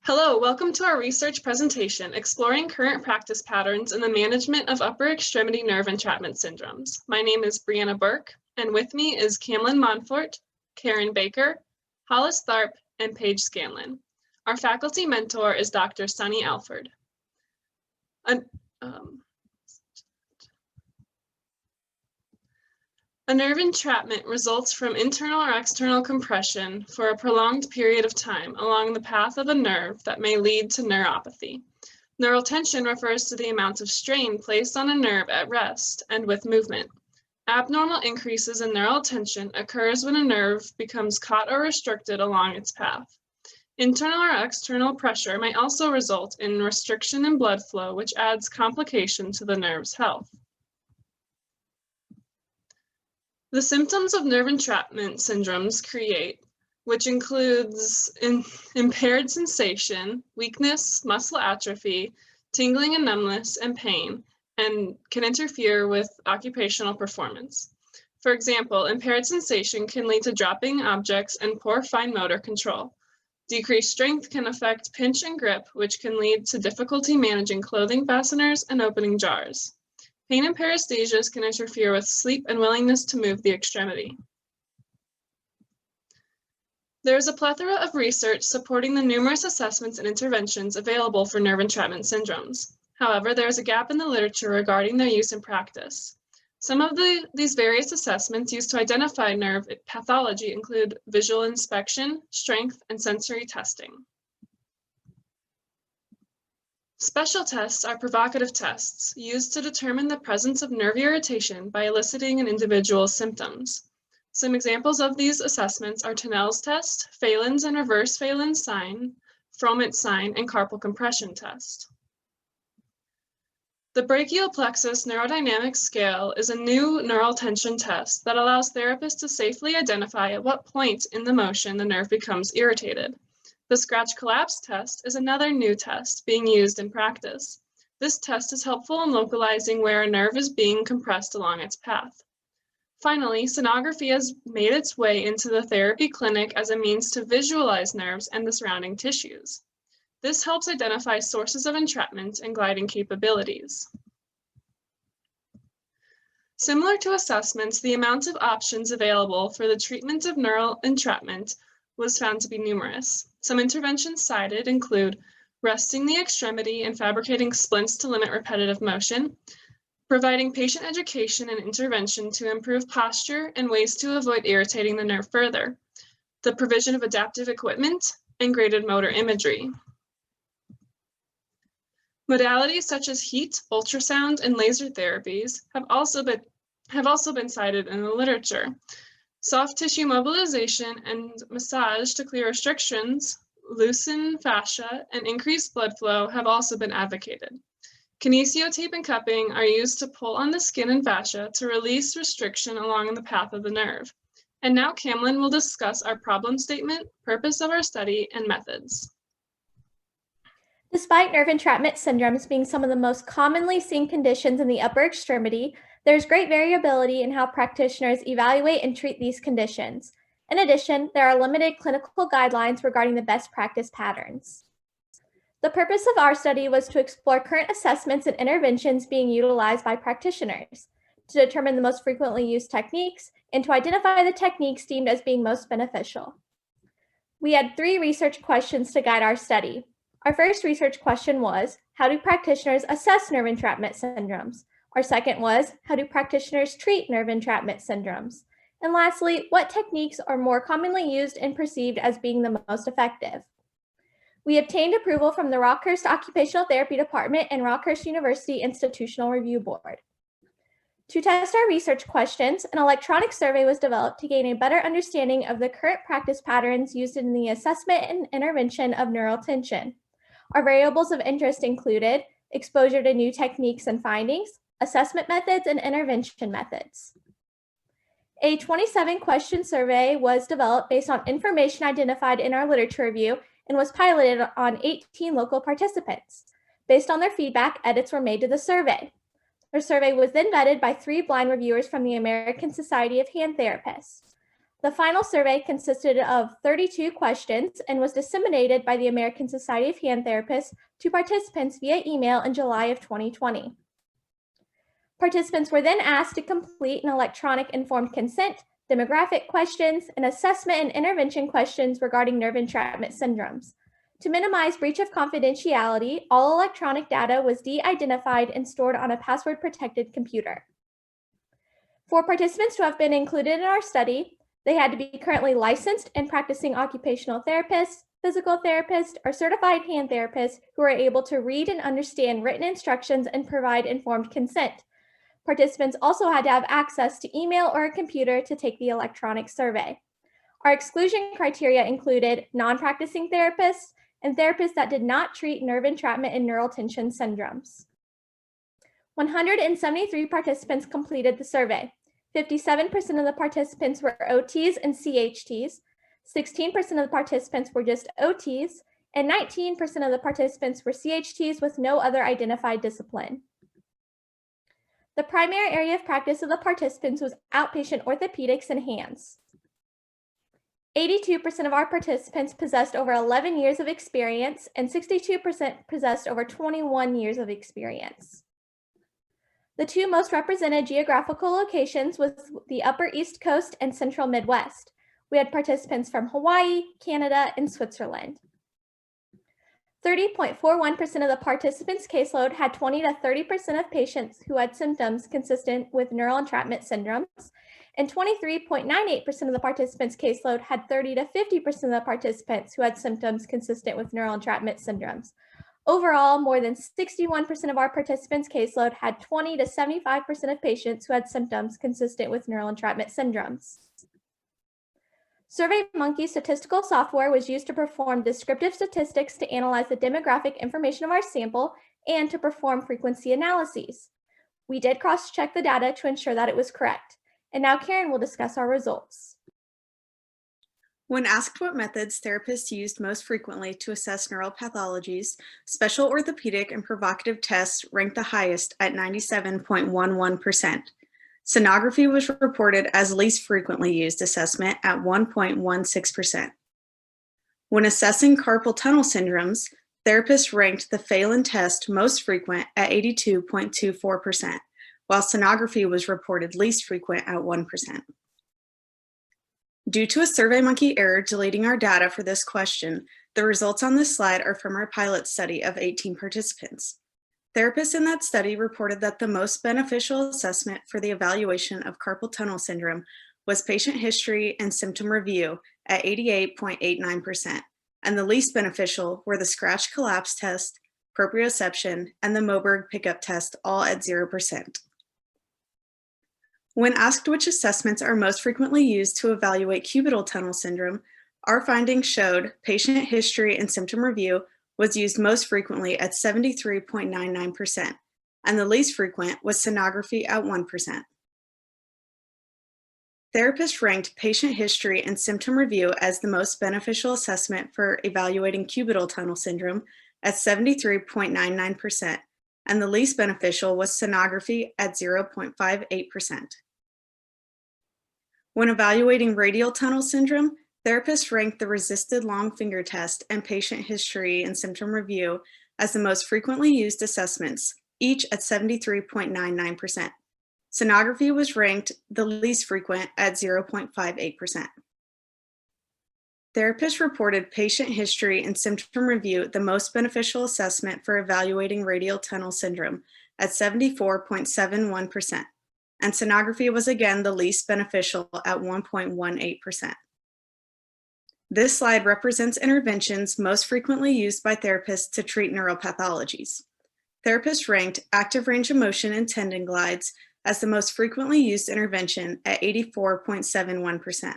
Hello, welcome to our research presentation, exploring current practice patterns in the management of upper extremity nerve entrapment syndromes. My name is Brianna Burke, and with me is Camlyn Monfort, Karen Baker, Hollis Tharp, and Paige Scanlon. Our faculty mentor is Dr. Sunny Alford. A nerve entrapment results from internal or external compression for a prolonged period of time along the path of a nerve that may lead to neuropathy. Neural tension refers to the amount of strain placed on a nerve at rest and with movement. Abnormal increases in neural tension occurs when a nerve becomes caught or restricted along its path. Internal or external pressure may also result in restriction in blood flow, which adds complication to the nerve's health. The symptoms of nerve entrapment syndromes create, which includes impaired sensation, weakness, muscle atrophy, tingling and numbness, and pain, and can interfere with occupational performance. For example, impaired sensation can lead to dropping objects and poor fine motor control. Decreased strength can affect pinch and grip, which can lead to difficulty managing clothing fasteners and opening jars. Pain and paresthesias can interfere with sleep and willingness to move the extremity. There is a plethora of research supporting the numerous assessments and interventions available for nerve entrapment syndromes. However, there is a gap in the literature regarding their use in practice. Some of these various assessments used to identify nerve pathology include visual inspection, strength, and sensory testing. Special tests are provocative tests used to determine the presence of nerve irritation by eliciting an individual's symptoms. Some examples of these assessments are Tunnell's test, Phelan's and reverse Phelan's sign, Froment's sign, and carpal compression test. The brachial plexus neurodynamic scale is a new neural tension test that allows therapists to safely identify at what point in the motion the nerve becomes irritated. The scratch collapse test is another new test being used in practice. This test is helpful in localizing where a nerve is being compressed along its path. Finally, sonography has made its way into the therapy clinic as a means to visualize nerves and the surrounding tissues. This helps identify sources of entrapment and gliding capabilities. Similar to assessments, the amount of options available for the treatment of neural entrapment was found to be numerous. Some interventions cited include resting the extremity and fabricating splints to limit repetitive motion, providing patient education and intervention to improve posture and ways to avoid irritating the nerve further, the provision of adaptive equipment, and graded motor imagery. Modalities such as heat, ultrasound, and laser therapies have also been cited in the literature. Soft tissue mobilization and massage to clear restrictions, loosen fascia, and increase blood flow have also been advocated. Kinesiotape and cupping are used to pull on the skin and fascia to release restriction along the path of the nerve. And now Camlyn will discuss our problem statement, purpose of our study, and methods. Despite nerve entrapment syndromes being some of the most commonly seen conditions in the upper extremity, there's great variability in how practitioners evaluate and treat these conditions. In addition, there are limited clinical guidelines regarding the best practice patterns. The purpose of our study was to explore current assessments and interventions being utilized by practitioners, to determine the most frequently used techniques, and to identify the techniques deemed as being most beneficial. We had 3 research questions to guide our study. Our first research question was, how do practitioners assess nerve entrapment syndromes? Our second was, how do practitioners treat nerve entrapment syndromes? And lastly, what techniques are more commonly used and perceived as being the most effective? We obtained approval from the Rockhurst Occupational Therapy Department and Rockhurst University Institutional Review Board. To test our research questions, an electronic survey was developed to gain a better understanding of the current practice patterns used in the assessment and intervention of neural tension. Our variables of interest included exposure to new techniques and findings, assessment methods, and intervention methods. A 27-question survey was developed based on information identified in our literature review and was piloted on 18 local participants. Based on their feedback, edits were made to the survey. The survey was then vetted by 3 blind reviewers from the American Society of Hand Therapists. The final survey consisted of 32 questions and was disseminated by the American Society of Hand Therapists to participants via email in July of 2020. Participants were then asked to complete an electronic informed consent, demographic questions, and assessment and intervention questions regarding nerve entrapment syndromes. To minimize breach of confidentiality, all electronic data was de-identified and stored on a password-protected computer. For participants to have been included in our study, they had to be currently licensed and practicing occupational therapists, physical therapists, or certified hand therapists who are able to read and understand written instructions and provide informed consent. Participants also had to have access to email or a computer to take the electronic survey. Our exclusion criteria included non-practicing therapists and therapists that did not treat nerve entrapment and neural tension syndromes. 173 participants completed the survey. 57% of the participants were OTs and CHTs, 16% of the participants were just OTs, and 19% of the participants were CHTs with no other identified discipline. The primary area of practice of the participants was outpatient orthopedics and hands. 82% of our participants possessed over 11 years of experience, and 62% possessed over 21 years of experience. The two most represented geographical locations was the Upper East Coast and Central Midwest. We had participants from Hawaii, Canada, and Switzerland. 30.41% of the participants' caseload had 20 to 30% of patients who had symptoms consistent with neural entrapment syndromes, and 23.98% of the participants' caseload had 30 to 50% of the participants who had symptoms consistent with neural entrapment syndromes. Overall, more than 61% of our participants' caseload had 20 to 75% of patients who had symptoms consistent with neural entrapment syndromes. SurveyMonkey statistical software was used to perform descriptive statistics to analyze the demographic information of our sample and to perform frequency analyses. We did cross-check the data to ensure that it was correct. And now Karen will discuss our results. When asked what methods therapists used most frequently to assess neural pathologies, special orthopedic and provocative tests ranked the highest at 97.11%. Sonography was reported as least frequently used assessment at 1.16%. When assessing carpal tunnel syndromes, therapists ranked the Phelan test most frequent at 82.24%, while sonography was reported least frequent at 1%. Due to a SurveyMonkey error deleting our data for this question, the results on this slide are from our pilot study of 18 participants. Therapists in that study reported that the most beneficial assessment for the evaluation of carpal tunnel syndrome was patient history and symptom review at 88.89%, and the least beneficial were the scratch collapse test, proprioception, and the Moberg pickup test, all at 0%. When asked which assessments are most frequently used to evaluate cubital tunnel syndrome, our findings showed patient history and symptom review was used most frequently at 73.99%, and the least frequent was sonography at 1%. Therapists ranked patient history and symptom review as the most beneficial assessment for evaluating cubital tunnel syndrome at 73.99%, and the least beneficial was sonography at 0.58%. When evaluating radial tunnel syndrome, therapists ranked the resisted long finger test and patient history and symptom review as the most frequently used assessments, each at 73.99%. Sonography was ranked the least frequent at 0.58%. Therapists reported patient history and symptom review the most beneficial assessment for evaluating radial tunnel syndrome at 74.71%, and sonography was again the least beneficial at 1.18%. This slide represents interventions most frequently used by therapists to treat neural pathologies. Therapists ranked active range of motion and tendon glides as the most frequently used intervention at 84.71%.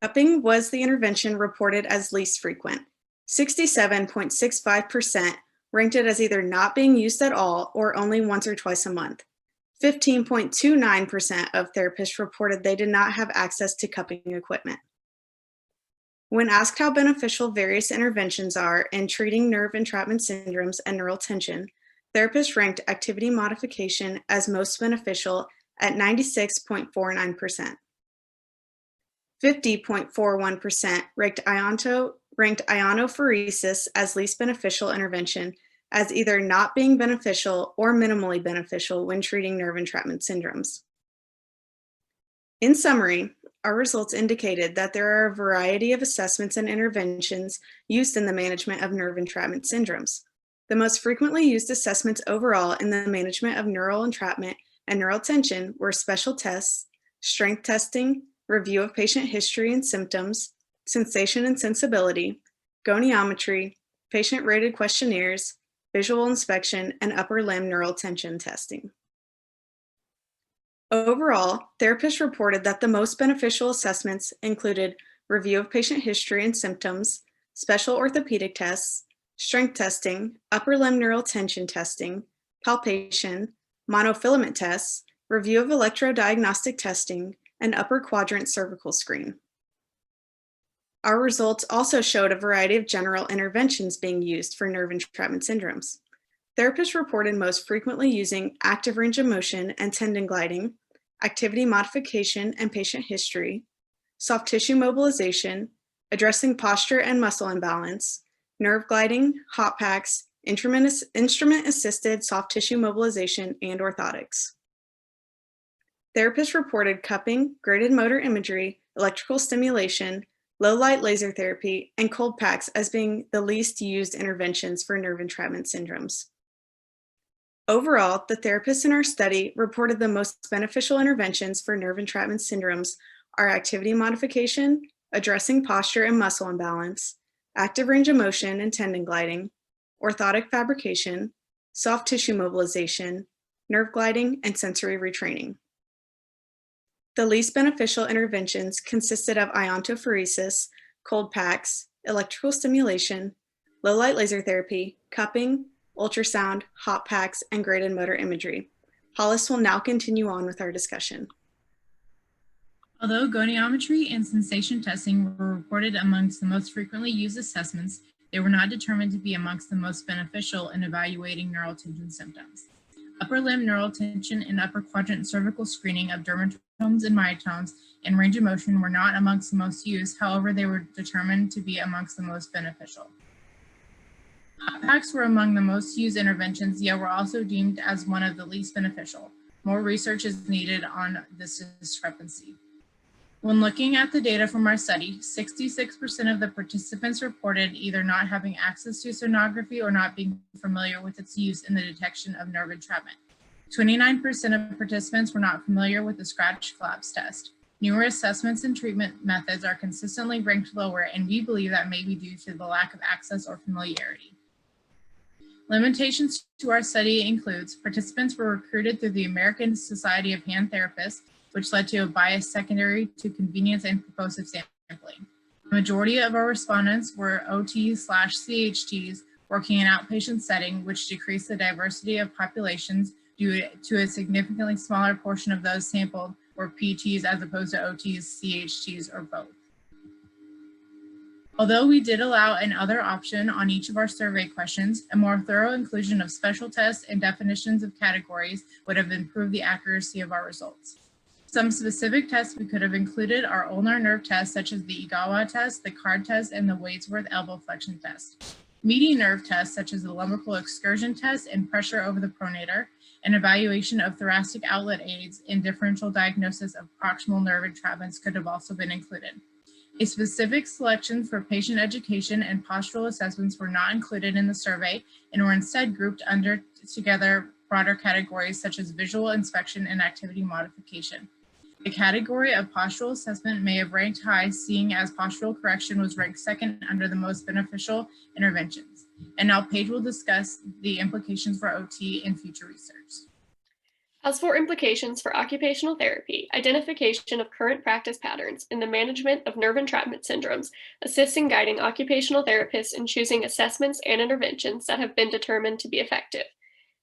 Cupping was the intervention reported as least frequent. 67.65% ranked it as either not being used at all or only once or twice a month. 15.29% of therapists reported they did not have access to cupping equipment. When asked how beneficial various interventions are in treating nerve entrapment syndromes and neural tension, therapists ranked activity modification as most beneficial at 96.49%. 50.41% ranked ionophoresis as least beneficial intervention as either not being beneficial or minimally beneficial when treating nerve entrapment syndromes. In summary, our results indicated that there are a variety of assessments and interventions used in the management of nerve entrapment syndromes. The most frequently used assessments overall in the management of neural entrapment and neural tension were special tests, strength testing, review of patient history and symptoms, sensation and sensibility, goniometry, patient-rated questionnaires, visual inspection, and upper limb neural tension testing. Overall, therapists reported that the most beneficial assessments included review of patient history and symptoms, special orthopedic tests, strength testing, upper limb neural tension testing, palpation, monofilament tests, review of electrodiagnostic testing, and upper quadrant cervical screen. Our results also showed a variety of general interventions being used for nerve entrapment syndromes. Therapists reported most frequently using active range of motion and tendon gliding, activity modification and patient history, soft tissue mobilization, addressing posture and muscle imbalance, nerve gliding, hot packs, instrument-assisted soft tissue mobilization, and orthotics. Therapists reported cupping, graded motor imagery, electrical stimulation, low-light laser therapy, and cold packs as being the least used interventions for nerve entrapment syndromes. Overall, the therapists in our study reported the most beneficial interventions for nerve entrapment syndromes are activity modification, addressing posture and muscle imbalance, active range of motion and tendon gliding, orthotic fabrication, soft tissue mobilization, nerve gliding, and sensory retraining. The least beneficial interventions consisted of iontophoresis, cold packs, electrical stimulation, low-light laser therapy, cupping, ultrasound, hot packs, and graded motor imagery. Hollis will now continue on with our discussion. Although goniometry and sensation testing were reported amongst the most frequently used assessments, they were not determined to be amongst the most beneficial in evaluating neural tension symptoms. Upper limb neural tension and upper quadrant cervical screening of dermatomes and myotomes and range of motion were not amongst the most used, however, they were determined to be amongst the most beneficial. Hot packs were among the most used interventions, yet were also deemed as one of the least beneficial. More research is needed on this discrepancy. When looking at the data from our study, 66% of the participants reported either not having access to sonography or not being familiar with its use in the detection of nerve entrapment. 29% of participants were not familiar with the scratch collapse test. Newer assessments and treatment methods are consistently ranked lower, and we believe that may be due to the lack of access or familiarity. Limitations to our study includes participants were recruited through the American Society of Hand Therapists, which led to a bias secondary to convenience and purposive sampling. The majority of our respondents were OTs/CHTs working in an outpatient setting, which decreased the diversity of populations due to a significantly smaller portion of those sampled were PTs as opposed to OTs, CHTs, or both. Although we did allow an other option on each of our survey questions, a more thorough inclusion of special tests and definitions of categories would have improved the accuracy of our results. Some specific tests we could have included are ulnar nerve tests such as the Igawa test, the CARD test, and the Wadesworth elbow flexion test. Median nerve tests such as the lumbrical excursion test and pressure over the pronator, and evaluation of thoracic outlet aids and differential diagnosis of proximal nerve entrapments could have also been included. A specific selection for patient education and postural assessments were not included in the survey and were instead grouped under together broader categories such as visual inspection and activity modification. The category of postural assessment may have ranked high, seeing as postural correction was ranked second under the most beneficial interventions. And now Paige will discuss the implications for OT in future research. As for implications for occupational therapy, identification of current practice patterns in the management of nerve entrapment syndromes assists in guiding occupational therapists in choosing assessments and interventions that have been determined to be effective.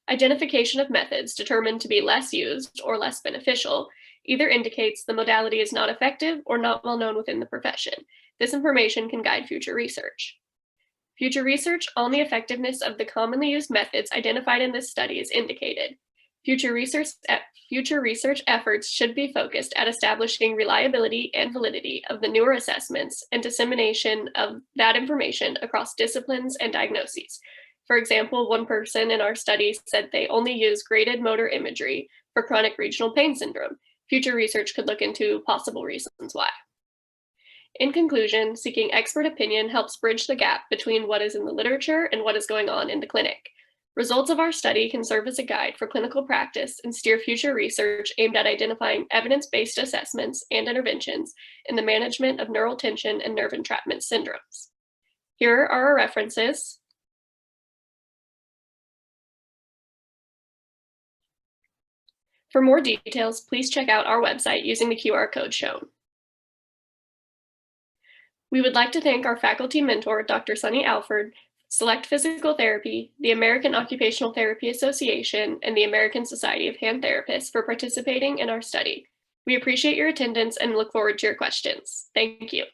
Identification of methods determined to be less used or less beneficial either indicates the modality is not effective or not well known within the profession. This information can guide future research. Future research on the effectiveness of the commonly used methods identified in this study is indicated. Future research efforts should be focused at establishing reliability and validity of the newer assessments and dissemination of that information across disciplines and diagnoses. For example, one person in our study said they only use graded motor imagery for chronic regional pain syndrome. Future research could look into possible reasons why. In conclusion, seeking expert opinion helps bridge the gap between what is in the literature and what is going on in the clinic. Results of our study can serve as a guide for clinical practice and steer future research aimed at identifying evidence-based assessments and interventions in the management of neural tension and nerve entrapment syndromes. Here are our references. For more details, please check out our website using the QR code shown. We would like to thank our faculty mentor, Dr. Sunny Alford, Select Physical Therapy, the American Occupational Therapy Association, and the American Society of Hand Therapists for participating in our study. We appreciate your attendance and look forward to your questions. Thank you.